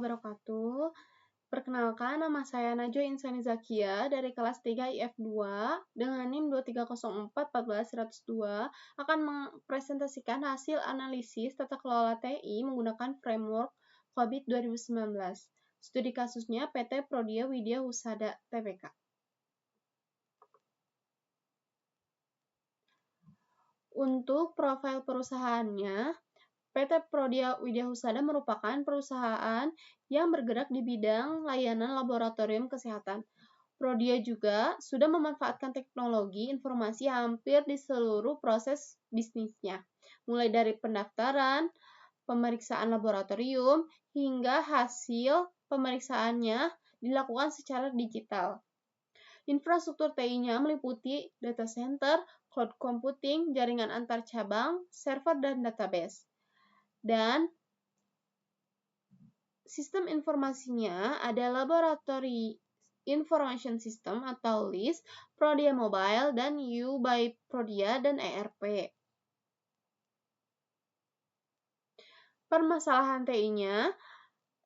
wabarakatuh. Perkenalkan, nama saya Najwa Insani Zakia dari kelas 3 IF2 dengan NIM 230414102 akan mempresentasikan hasil analisis tata kelola TI menggunakan framework COVID 2019. Studi kasusnya PT Prodia Widya Husada Tbk. Untuk profil perusahaannya, PT Prodia Widya Husada merupakan perusahaan yang bergerak di bidang layanan laboratorium kesehatan. Prodia juga sudah memanfaatkan teknologi informasi hampir di seluruh proses bisnisnya, mulai dari pendaftaran, pemeriksaan laboratorium, hingga hasil pemeriksaannya dilakukan secara digital. Infrastruktur TI-nya meliputi data center, cloud computing, jaringan antar cabang, server, dan database. Dan sistem informasinya ada Laboratory Information System atau LIS, Prodia Mobile, dan U by Prodia dan ERP. Permasalahan TI-nya,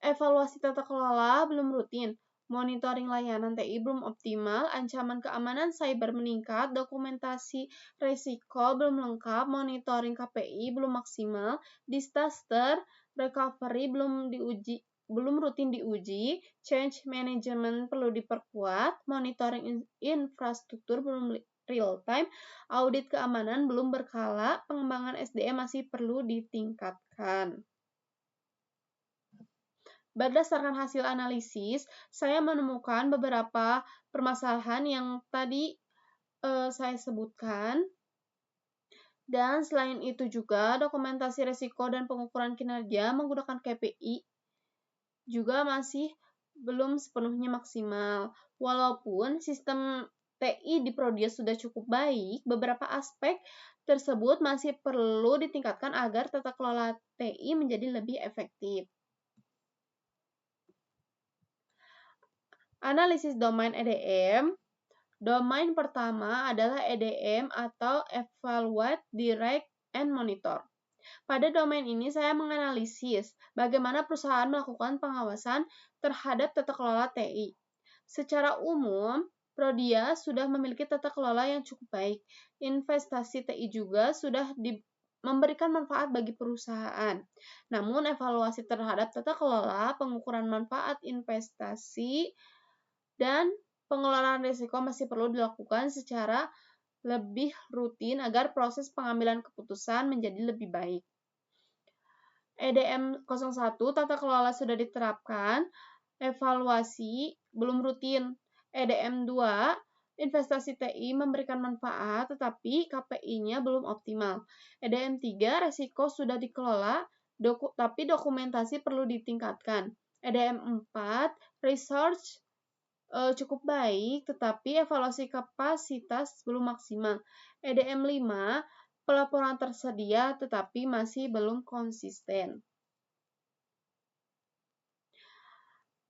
evaluasi tata kelola belum rutin, monitoring layanan TI belum optimal, ancaman keamanan cyber meningkat, dokumentasi risiko belum lengkap, monitoring KPI belum maksimal, disaster recovery belum rutin diuji, change management perlu diperkuat, monitoring infrastruktur belum real time, audit keamanan belum berkala, pengembangan SDM masih perlu ditingkatkan. Berdasarkan hasil analisis, saya menemukan beberapa permasalahan yang tadi saya sebutkan. Dan selain itu juga, dokumentasi risiko dan pengukuran kinerja menggunakan KPI juga masih belum sepenuhnya maksimal. Walaupun sistem TI di Prodia sudah cukup baik, beberapa aspek tersebut masih perlu ditingkatkan agar tata kelola TI menjadi lebih efektif. Analisis domain EDM. Domain pertama adalah EDM atau Evaluate, Direct, and Monitor. Pada domain ini saya menganalisis bagaimana perusahaan melakukan pengawasan terhadap tata kelola TI. Secara umum, Prodia sudah memiliki tata kelola yang cukup baik. Investasi TI juga sudah memberikan manfaat bagi perusahaan. Namun, evaluasi terhadap tata kelola, pengukuran manfaat investasi, dan pengelolaan risiko masih perlu dilakukan secara lebih rutin agar proses pengambilan keputusan menjadi lebih baik. EDM 01 tata kelola sudah diterapkan, evaluasi belum rutin. EDM 2 investasi TI memberikan manfaat tetapi KPI-nya belum optimal. EDM 3 risiko sudah dikelola tapi dokumentasi perlu ditingkatkan. EDM 4 research cukup baik, tetapi evaluasi kapasitas belum maksimal. EDM 5, pelaporan tersedia tetapi masih belum konsisten.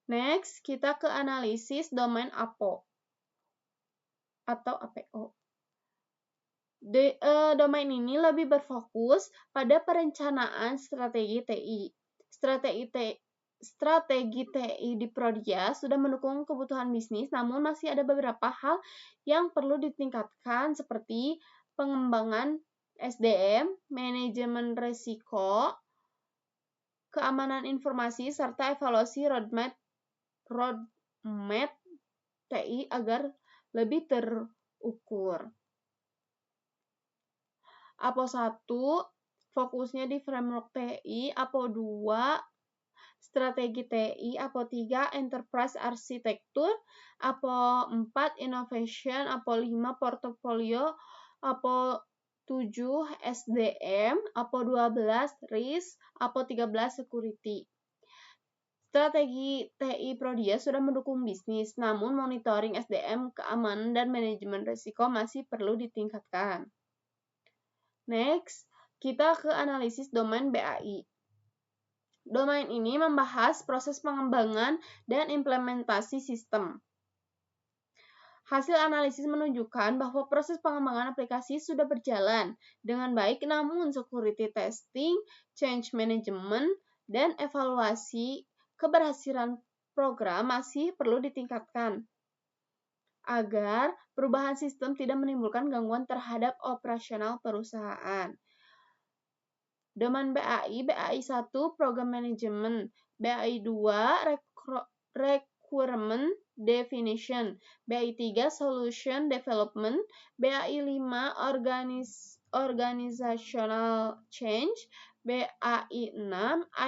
Next, kita ke analisis domain APO atau APO. Domain ini lebih berfokus pada perencanaan strategi TI. Strategi TI di Prodia sudah mendukung kebutuhan bisnis, namun masih ada beberapa hal yang perlu ditingkatkan seperti pengembangan SDM, manajemen risiko, keamanan informasi, serta evaluasi roadmap TI agar lebih terukur. APO 1 fokusnya di framework TI, APO 2 strategi TI, APO 3 enterprise arsitektur, APO 4 innovation, APO 5 portofolio, APO 7 SDM, APO 12 risk, APO 13 security. Strategi TI Prodia sudah mendukung bisnis, namun monitoring SDM, keamanan, dan manajemen risiko masih perlu ditingkatkan. Next, kita ke analisis domain BAI. Domain ini membahas proses pengembangan dan implementasi sistem. Hasil analisis menunjukkan bahwa proses pengembangan aplikasi sudah berjalan dengan baik, namun security testing, change management, dan evaluasi keberhasilan program masih perlu ditingkatkan agar perubahan sistem tidak menimbulkan gangguan terhadap operasional perusahaan. Domain BAI, BAI 1 Program Management, BAI 2 Requirement Definition, BAI 3 Solution Development, BAI 5 Organizational Change, BAI 6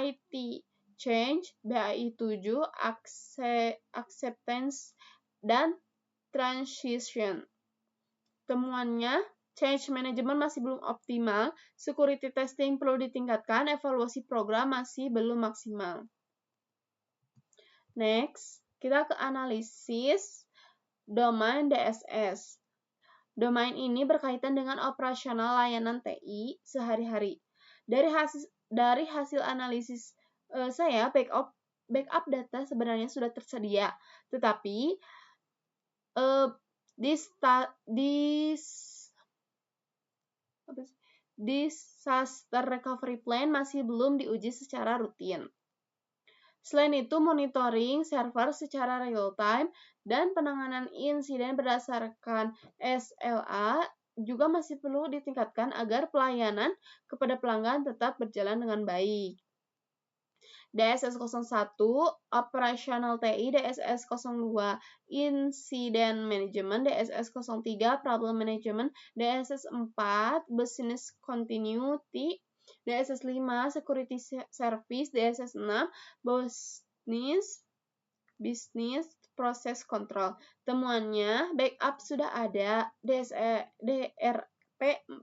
IT Change, BAI 7 Acceptance dan Transition. Temuannya, change management masih belum optimal, security testing perlu ditingkatkan, evaluasi program masih belum maksimal. Next, kita ke analisis domain DSS. Domain ini berkaitan dengan operasional layanan TI sehari-hari. Dari hasil analisis saya, backup data sebenarnya sudah tersedia, tetapi disaster recovery plan masih belum diuji secara rutin. Selain itu, monitoring server secara real-time dan penanganan insiden berdasarkan SLA juga masih perlu ditingkatkan agar pelayanan kepada pelanggan tetap berjalan dengan baik. DSS 01 Operational TI, DSS 02 Incident Management, DSS 03 Problem Management, DSS 4 Business Continuity, DSS 5 Security Service, DSS 6 Business Process Control. Temuannya, backup sudah ada, DRP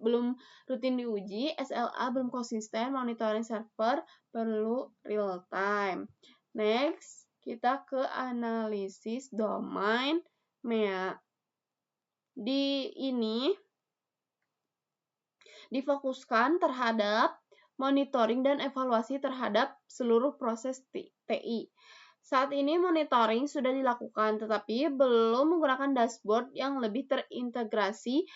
belum rutin diuji, SLA belum konsisten, monitoring server perlu real time. Next, kita ke analisis domain MEA. Di ini difokuskan terhadap monitoring dan evaluasi terhadap seluruh proses TI. Saat ini monitoring sudah dilakukan, tetapi belum menggunakan dashboard yang lebih terintegrasi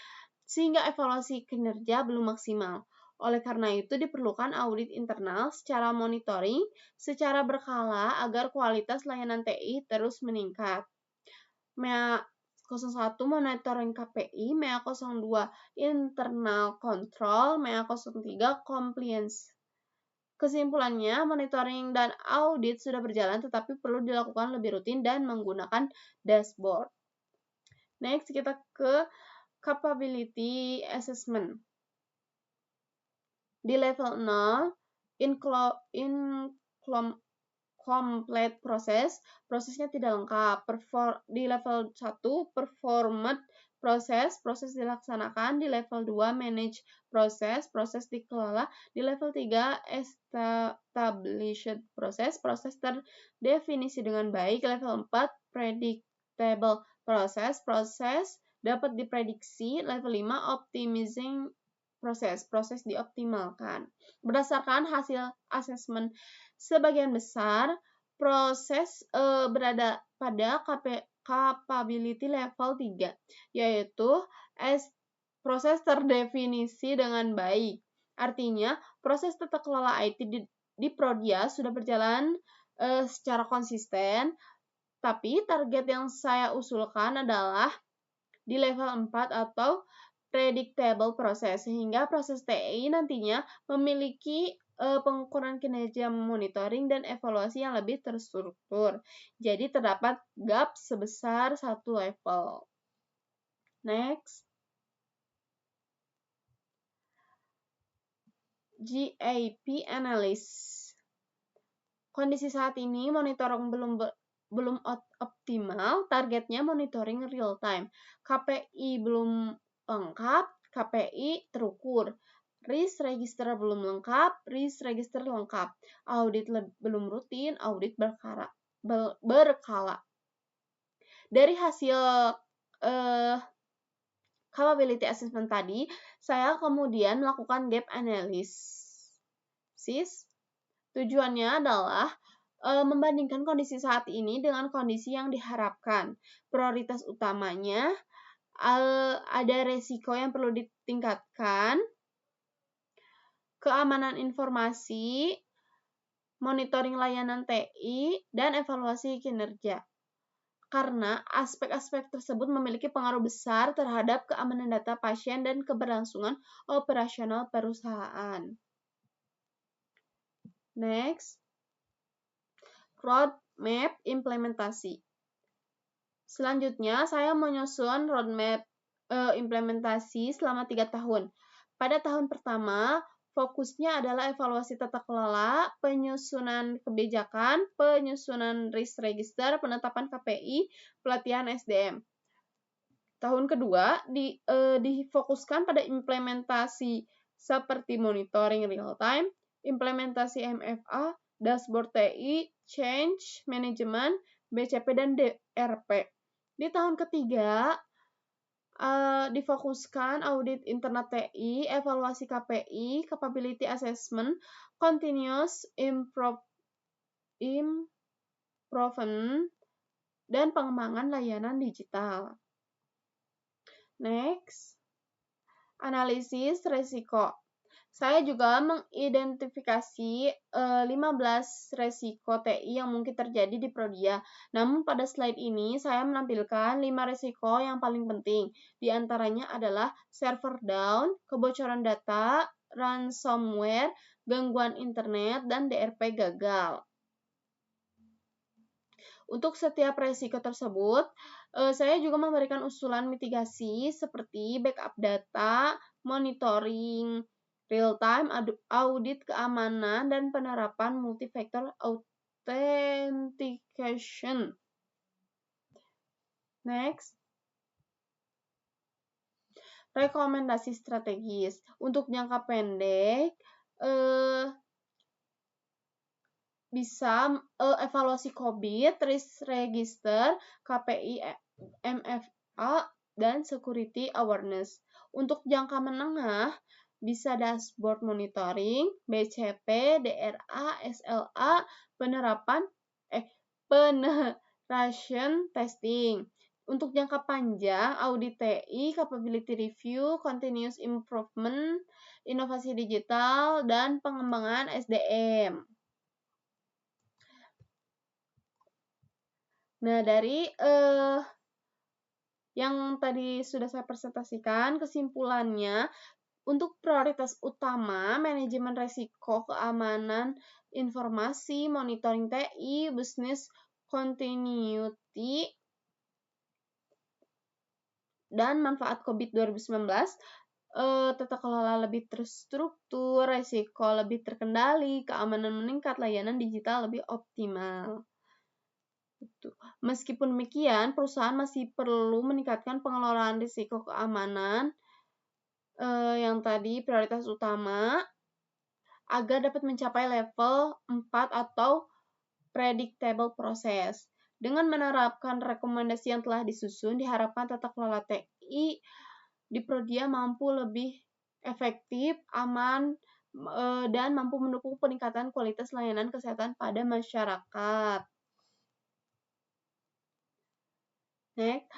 sehingga evaluasi kinerja belum maksimal. Oleh karena itu diperlukan audit internal secara monitoring secara berkala agar kualitas layanan TI terus meningkat. MEA 01 monitoring KPI, MEA 02 internal control, MEA 03 compliance. Kesimpulannya, monitoring dan audit sudah berjalan tetapi perlu dilakukan lebih rutin dan menggunakan dashboard. Next, kita ke capability assessment. Di level 0, complete prosesnya tidak lengkap. Di level 1, performed proses dilaksanakan. Di level 2, manage proses dikelola. Di level 3, established proses terdefinisi dengan baik. Level 4, predictable proses dapat diprediksi. Level 5, optimizing proses dioptimalkan. Berdasarkan hasil asesmen sebagian besar proses berada pada capability level 3, yaitu proses terdefinisi dengan baik. Artinya, proses tata kelola IT di Prodia sudah berjalan secara konsisten, tapi target yang saya usulkan adalah di level 4 atau predictable proses, sehingga proses TI nantinya memiliki pengukuran kinerja monitoring dan evaluasi yang lebih terstruktur. Jadi terdapat gap sebesar 1 level. Next. GAP analysis. Kondisi saat ini monitoring belum optimal, targetnya monitoring real time. KPI belum lengkap, KPI terukur. Risk register belum lengkap, risk register lengkap. Audit belum rutin, audit berkala. Dari hasil capability assessment tadi, saya kemudian melakukan gap analysis. Tujuannya adalah membandingkan kondisi saat ini dengan kondisi yang diharapkan. Prioritas utamanya ada resiko yang perlu ditingkatkan, keamanan informasi, monitoring layanan TI, dan evaluasi kinerja. Karena aspek-aspek tersebut memiliki pengaruh besar terhadap keamanan data pasien dan keberlangsungan operasional perusahaan. Next, roadmap implementasi. Selanjutnya, saya menyusun roadmap implementasi selama 3 tahun. Pada tahun pertama, fokusnya adalah evaluasi tata kelola, penyusunan kebijakan, penyusunan risk register, penetapan KPI, pelatihan SDM. Tahun kedua difokuskan pada implementasi seperti monitoring real time, implementasi MFA, dashboard TI, change management, BCP, dan DRP. Di tahun ketiga, difokuskan audit internal TI, evaluasi KPI, capability assessment, continuous improvement, dan pengembangan layanan digital. Next, analisis risiko. Saya juga mengidentifikasi 15 risiko TI yang mungkin terjadi di Prodia. Namun pada slide ini saya menampilkan 5 risiko yang paling penting. Di antaranya adalah server down, kebocoran data, ransomware, gangguan internet, dan DRP gagal. Untuk setiap risiko tersebut, saya juga memberikan usulan mitigasi seperti backup data, monitoring real-time, audit keamanan, dan penerapan multi-factor authentication. Next, rekomendasi strategis. Untuk jangka pendek, bisa evaluasi COVID, risk register, KPI, MFA, dan security awareness. Untuk jangka menengah, bisa dashboard monitoring, BCP, DRA, SLA, penetration testing. Untuk jangka panjang, audit TI, capability review, continuous improvement, inovasi digital, dan pengembangan SDM. Nah, dari yang tadi sudah saya presentasikan, kesimpulannya, untuk prioritas utama, manajemen risiko, keamanan informasi, monitoring TI, business continuity, dan manfaat COVID 2019, tata kelola lebih terstruktur, risiko lebih terkendali, keamanan meningkat, layanan digital lebih optimal. Meskipun demikian, perusahaan masih perlu meningkatkan pengelolaan risiko keamanan yang tadi prioritas utama agar dapat mencapai level 4 atau predictable process. Dengan menerapkan rekomendasi yang telah disusun, diharapkan tata kelola TI di Prodia mampu lebih efektif, aman, dan mampu mendukung peningkatan kualitas layanan kesehatan pada masyarakat. Next,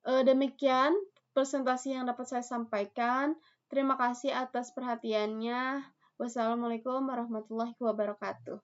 demikian presentasi yang dapat saya sampaikan. Terima kasih atas perhatiannya. Wassalamualaikum warahmatullahi wabarakatuh.